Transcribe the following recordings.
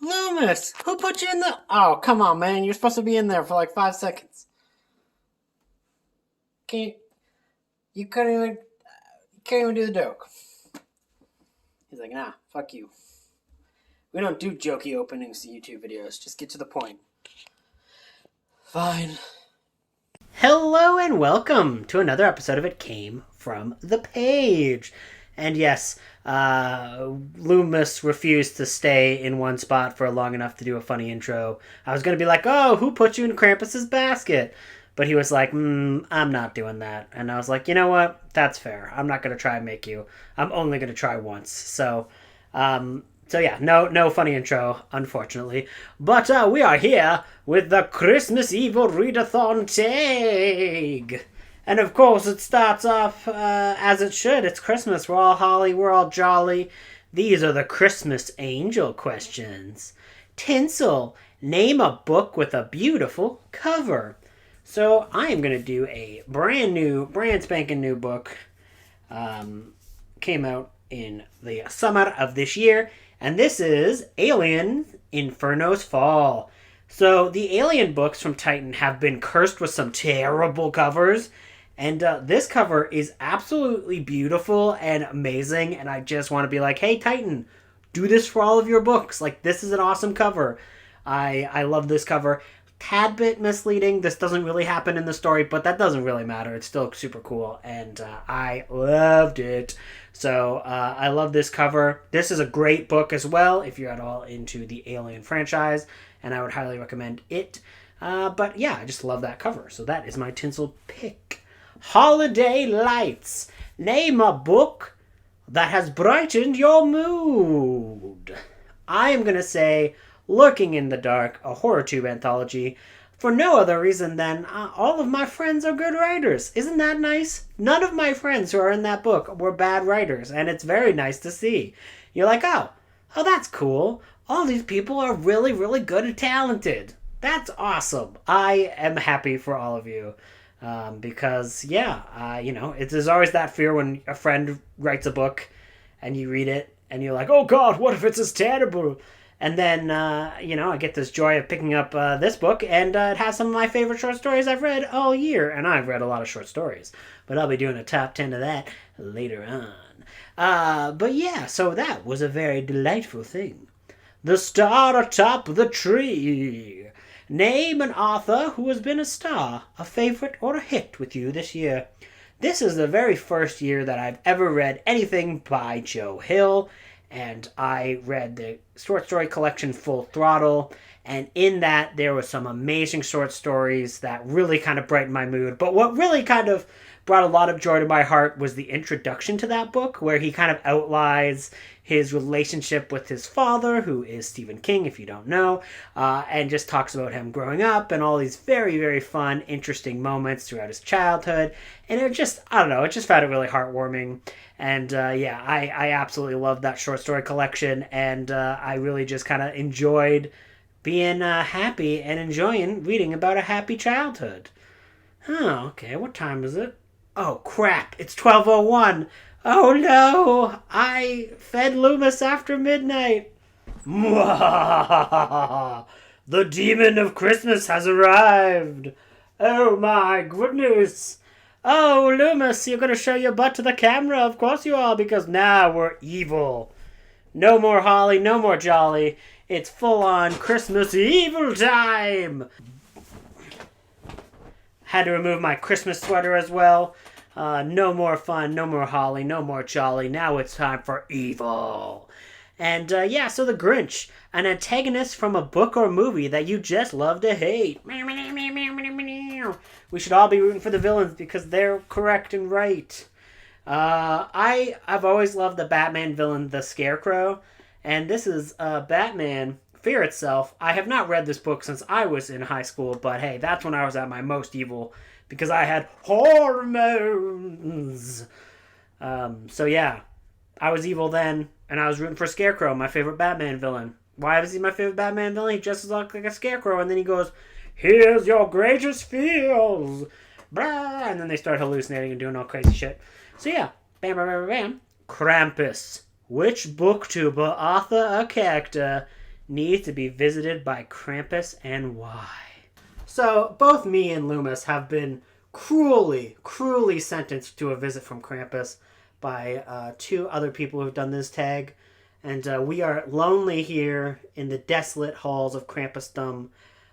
Loomis, who put you in the... Oh, come on, man. You're supposed to be in there for like 5 seconds. Can't... You can't even do the joke. He's like, nah, fuck you. We don't do jokey openings to YouTube videos. Just get to the point. Fine. Hello and welcome to another episode of It Came From the Page. And yes, Loomis refused to stay in one spot for long enough to do a funny intro. I was going to be like, oh, who put you in Krampus's basket? But he was like, I'm not doing that. And I was like, you know what? That's fair. I'm not going to try and make you. I'm only going to try once. So yeah, no funny intro, unfortunately. But we are here with the Christmas Evil Readathon Tag. And of course, it starts off as it should. It's Christmas. We're all holly. We're all jolly. These are the Christmas Angel questions. Tinsel, name a book with a beautiful cover. So I am going to do a brand spanking new book. Came out in the summer of this year. And this is Alien Inferno's Fall. So the Alien books from Titan have been cursed with some terrible covers. And this cover is absolutely beautiful and amazing. And I just want to be like, hey, Titan, do this for all of your books. Like, this is an awesome cover. I love this cover. Tad bit misleading. This doesn't really happen in the story, but that doesn't really matter. It's still super cool, and I loved it. So I love this cover. This is a great book as well if you're at all into the Alien franchise, and I would highly recommend it. But yeah, I just love that cover. So that is my Tinsel pick. Holiday Lights. Name a book that has brightened your mood. I am going to say Lurking in the Dark, a horror tube anthology, for no other reason than all of my friends are good writers. Isn't that nice? None of my friends who are in that book were bad writers, and it's very nice to see. You're like, oh, that's cool. All these people are really, really good and talented. That's awesome. I am happy for all of you. Because, there's always that fear when a friend writes a book and you read it and you're like, oh God, what if it's as terrible? And then, I get this joy of picking up this book, and it has some of my favorite short stories I've read all year. And I've read a lot of short stories, but I'll be doing a top 10 of that later on. But yeah, so that was a very delightful thing. The Star Atop the Tree. Name an author who has been a star, a favorite, or a hit with you this year. This is the very first year that I've ever read anything by Joe Hill. And I read the short story collection Full Throttle, and in that there were some amazing short stories that really kind of brightened my mood. But what really kind of brought a lot of joy to my heart was the introduction to that book, where he kind of outlines his relationship with his father, who is Stephen King, if you don't know, and just talks about him growing up and all these very, very fun, interesting moments throughout his childhood. And it just, I don't know, it just found it really heartwarming. And I absolutely loved that short story collection, and I really just kind of enjoyed being happy and enjoying reading about a happy childhood. Oh, okay, what time is it? Oh, crap, it's 12:01. Oh no, I fed Loomis after midnight. The demon of Christmas has arrived. Oh my goodness. Oh, Loomis, you're going to show your butt to the camera? Of course you are, because now we're evil. No more holly, no more jolly. It's full-on Christmas evil time. Had to remove my Christmas sweater as well. No more fun, no more holly, no more jolly. Now it's time for evil. And so the Grinch, an antagonist from a book or movie that you just love to hate. We should all be rooting for the villains because they're correct and right. I've always loved the Batman villain, the Scarecrow. And this is Batman, Fear Itself. I have not read this book since I was in high school, but hey, that's when I was at my most evil because I had hormones. So yeah, I was evil then, and I was rooting for Scarecrow, my favorite Batman villain. Why was he my favorite Batman villain? He dresses like a scarecrow, and then he goes, "Here's your greatest fears," blah, and then they start hallucinating and doing all crazy shit. So yeah, bam, bam, bam, bam. Krampus. Which booktuber, author, or character needs to be visited by Krampus, and why? So, both me and Loomis have been cruelly sentenced to a visit from Krampus by two other people who've done this tag. And we are lonely here in the desolate halls of Krampusdom.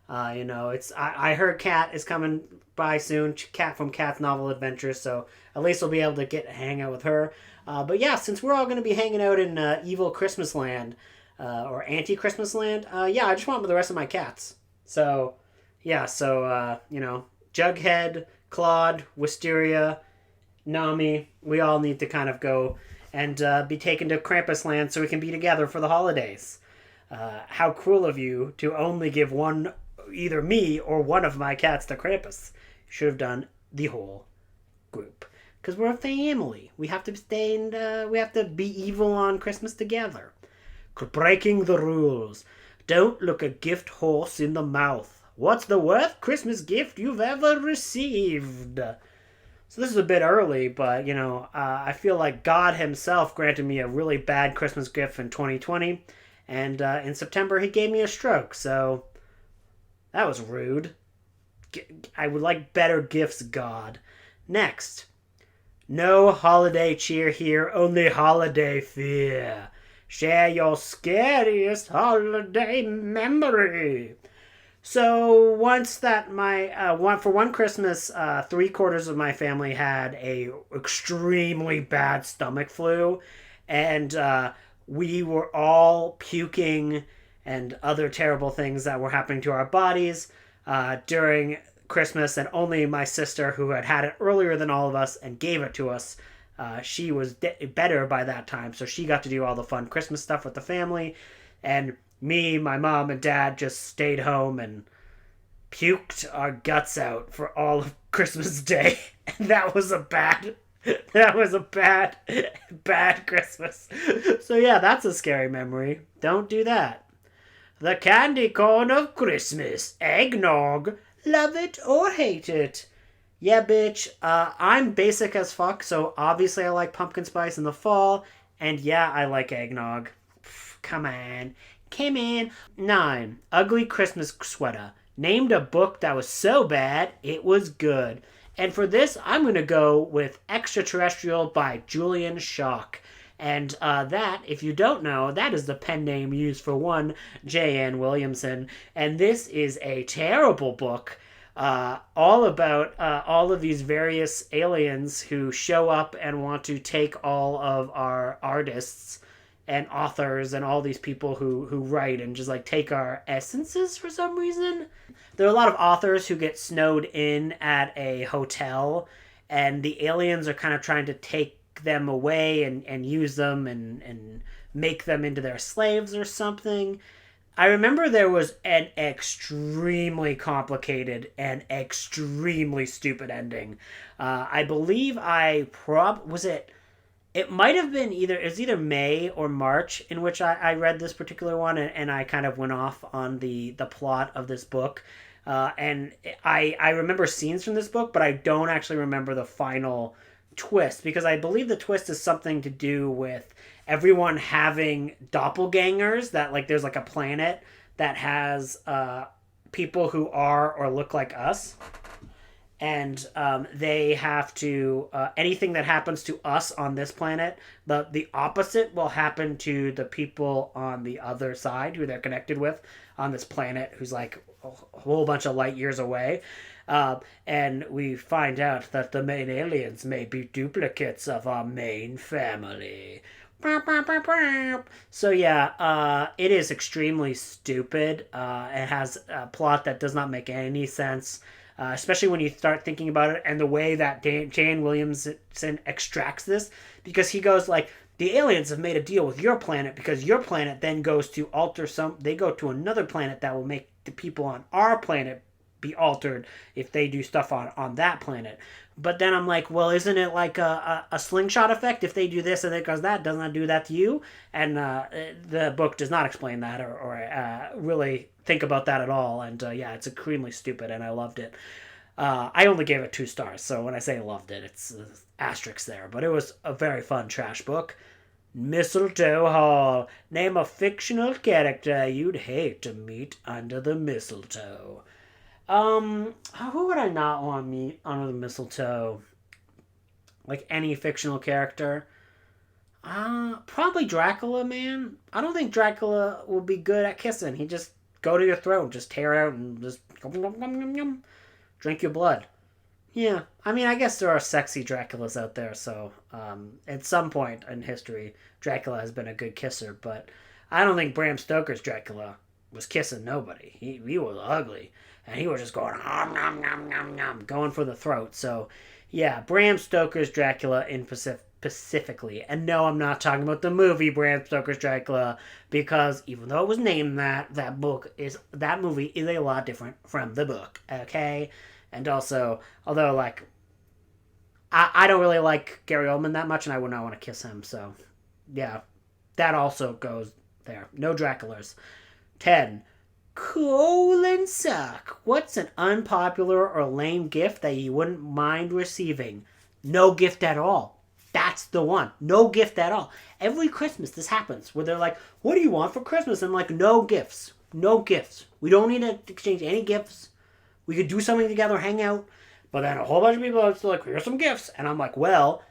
I heard Kat is coming by soon. Kat from Kat's Novel Adventures, so at least we'll be able to hang out with her. But yeah, since we're all going to be hanging out in Evil Christmas Land, or Anti-Christmas Land, I just want the rest of my cats. So, yeah, Jughead, Claude, Wisteria, Nami, we all need to kind of go and be taken to Krampus Land so we can be together for the holidays. How cruel of you to only give either me or one of my cats to Krampus. Should have done the whole group. Because we're a family. We have to stay and we have to be evil on Christmas together. Breaking the rules. Don't look a gift horse in the mouth. What's the worst Christmas gift you've ever received? So this is a bit early, but, I feel like God himself granted me a really bad Christmas gift in 2020. And in September, he gave me a stroke, so that was rude. I would like better gifts, God. Next. No holiday cheer here, only holiday fear. Share your scariest holiday memory. So once that for one Christmas, 3/4 of my family had a extremely bad stomach flu, and we were all puking and other terrible things that were happening to our bodies during Christmas, and only my sister, who had it earlier than all of us and gave it to us, she was better by that time, so she got to do all the fun Christmas stuff with the family, and me, my mom, and dad just stayed home and puked our guts out for all of Christmas Day. And that was a bad Christmas. So yeah, that's a scary memory. Don't do that. The candy corn of Christmas. Eggnog. Love it or hate it. Yeah, bitch. I'm basic as fuck, so obviously I like pumpkin spice in the fall. And yeah, I like eggnog. Come on. 9. Ugly Christmas Sweater. Named a book that was so bad, it was good. And for this, I'm going to go with Extraterrestrial by Julian Schock. And that, if you don't know, that is the pen name used for one J.N. Williamson. And this is a terrible book all about all of these various aliens who show up and want to take all of our artists and authors and all these people who write and just take our essences for some reason. There are a lot of authors who get snowed in at a hotel, and the aliens are kind of trying to take them away and use them and make them into their slaves or something. I remember there was an extremely complicated and extremely stupid ending. I believe it might have been either May or March in which I read this particular one, and I kind of went off on the plot of this book. And I remember scenes from this book, but I don't actually remember the final twist, because I believe the twist is something to do with everyone having doppelgangers, that there's a planet that has people who are or look like us. And they have to anything that happens to us on this planet, the opposite will happen to the people on the other side who they're connected with on this planet, who's a whole bunch of light years away. And we find out that the main aliens may be duplicates of our main family. So yeah, it is extremely stupid. It has a plot that does not make any sense. Especially when you start thinking about it, and the way that J.N. Williamson extracts this, because he goes the aliens have made a deal with your planet, because your planet then goes to they go to another planet that will make the people on our planet be altered if they do stuff on that planet. But then I'm well, isn't it a slingshot effect? If they do this and it goes that, doesn't that do that to you? And the book does not explain that or really think about that at all. And yeah, it's extremely stupid, and I loved it. I only gave it 2 stars, so when I say loved it, it's asterisks there. But it was a very fun trash book. Mistletoe Hall. Name a fictional character you'd hate to meet under the mistletoe. Who would I not want to meet under the mistletoe? Like any fictional character? Probably Dracula, man. I don't think Dracula would be good at kissing. He'd just go to your throat, just tear out, and just drink your blood. Yeah, I mean, I guess there are sexy Draculas out there, so at some point in history, Dracula has been a good kisser, but I don't think Bram Stoker's Dracula was kissing nobody. He was ugly, and he was just going, nom, nom, nom, nom, nom, going for the throat. So, yeah, Bram Stoker's Dracula in specifically. And no, I'm not talking about the movie Bram Stoker's Dracula, because even though it was named that movie is a lot different from the book, okay? And also, although, like, I don't really like Gary Oldman that much, and I would not want to kiss him, so, yeah, that also goes there. No Draculas. 10. Colon suck. What's an unpopular or lame gift that you wouldn't mind receiving? No gift at all. That's the one. No gift at all. Every Christmas this happens, where they're like, what do you want for Christmas? And I'm like, no gifts. No gifts. We don't need to exchange any gifts. We could do something together, hang out. But then a whole bunch of people are still like, here's some gifts. And I'm like, well,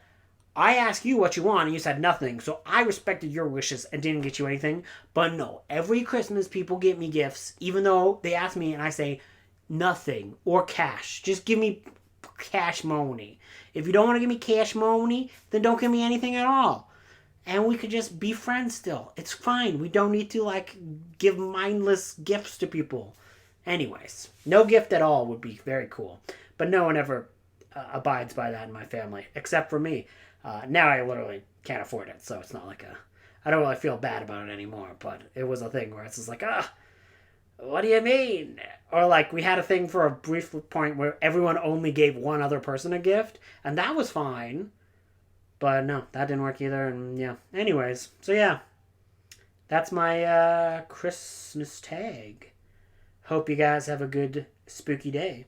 I asked you what you want and you said nothing. So I respected your wishes and didn't get you anything. But no, every Christmas people get me gifts, even though they ask me and I say nothing or cash. Just give me cash money. If you don't want to give me cash money, then don't give me anything at all. And we could just be friends still. It's fine. We don't need to, like, give mindless gifts to people. Anyways, no gift at all would be very cool. But no one ever abides by that in my family, except for me. Now I literally can't afford it, so it's not like I don't really feel bad about it anymore, but it was a thing where it's just like, what do you mean? Or like we had a thing for a brief point where everyone only gave one other person a gift, and that was fine. But no, that didn't work either, and yeah. Anyways, so yeah. That's my Christmas tag. Hope you guys have a good spooky day.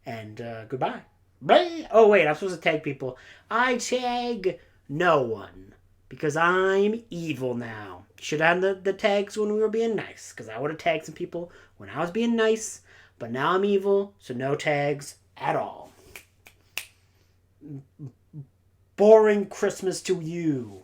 And goodbye. Bye. Oh, wait, I'm supposed to tag people. I tag no one. Because I'm evil now. Should have had the tags when we were being nice. Because I would have tagged some people when I was being nice. But now I'm evil, so no tags at all. Boring Christmas to you.